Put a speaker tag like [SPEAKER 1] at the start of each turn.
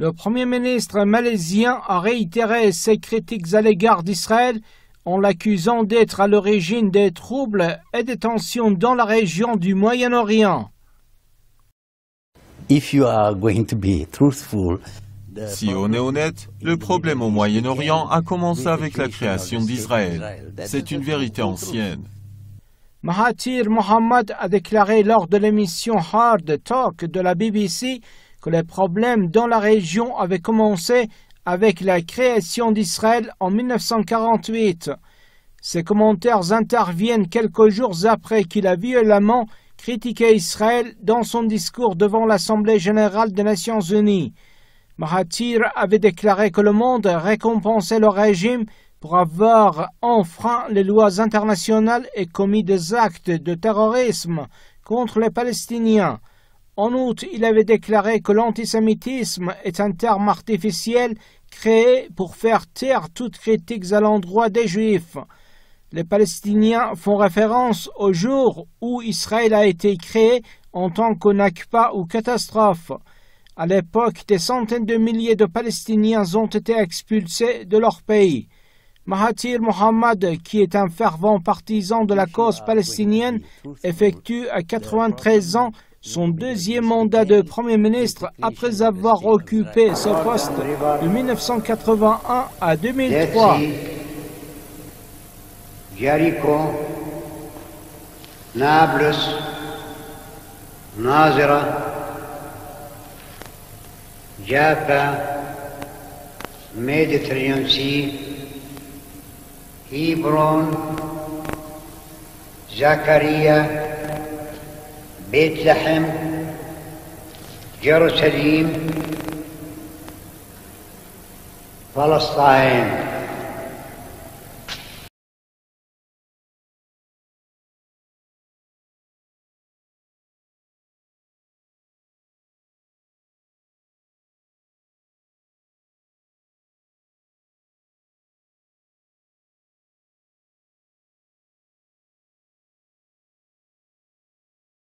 [SPEAKER 1] Le Premier ministre malaisien a réitéré ses critiques à l'égard d'Israël en l'accusant d'être à l'origine des troubles et des tensions dans la région du Moyen-Orient.
[SPEAKER 2] Si
[SPEAKER 3] on est honnête, le problème au Moyen-Orient a commencé avec la création d'Israël. C'est une vérité ancienne.
[SPEAKER 1] Mahathir Mohamad a déclaré lors de l'émission Hard Talk de la BBC que les problèmes dans la région avaient commencé avec la création d'Israël en 1948. Ces commentaires interviennent quelques jours après qu'il a violemment critiqué Israël dans son discours devant l'Assemblée générale des Nations unies. Mahathir avait déclaré que le monde récompensait le régime pour avoir enfreint les lois internationales et commis des actes de terrorisme contre les Palestiniens. En outre, il avait déclaré que l'antisémitisme est un terme artificiel créé pour faire taire toute critique à l'endroit des Juifs. Les Palestiniens font référence au jour où Israël a été créé en tant que Nakba ou catastrophe. À l'époque, des centaines de milliers de Palestiniens ont été expulsés de leur pays. Mahathir Mohamad, qui est un fervent partisan de la cause palestinienne, effectue à 93 ans son deuxième mandat de Premier ministre après avoir occupé ce poste de 1981 à 2003.
[SPEAKER 4] Jéricho, Nablus, Nazira, Jaffa, Mediterranean Sea, Hebron, Zakaria, Bethlehem, Jerusalem, Palestine.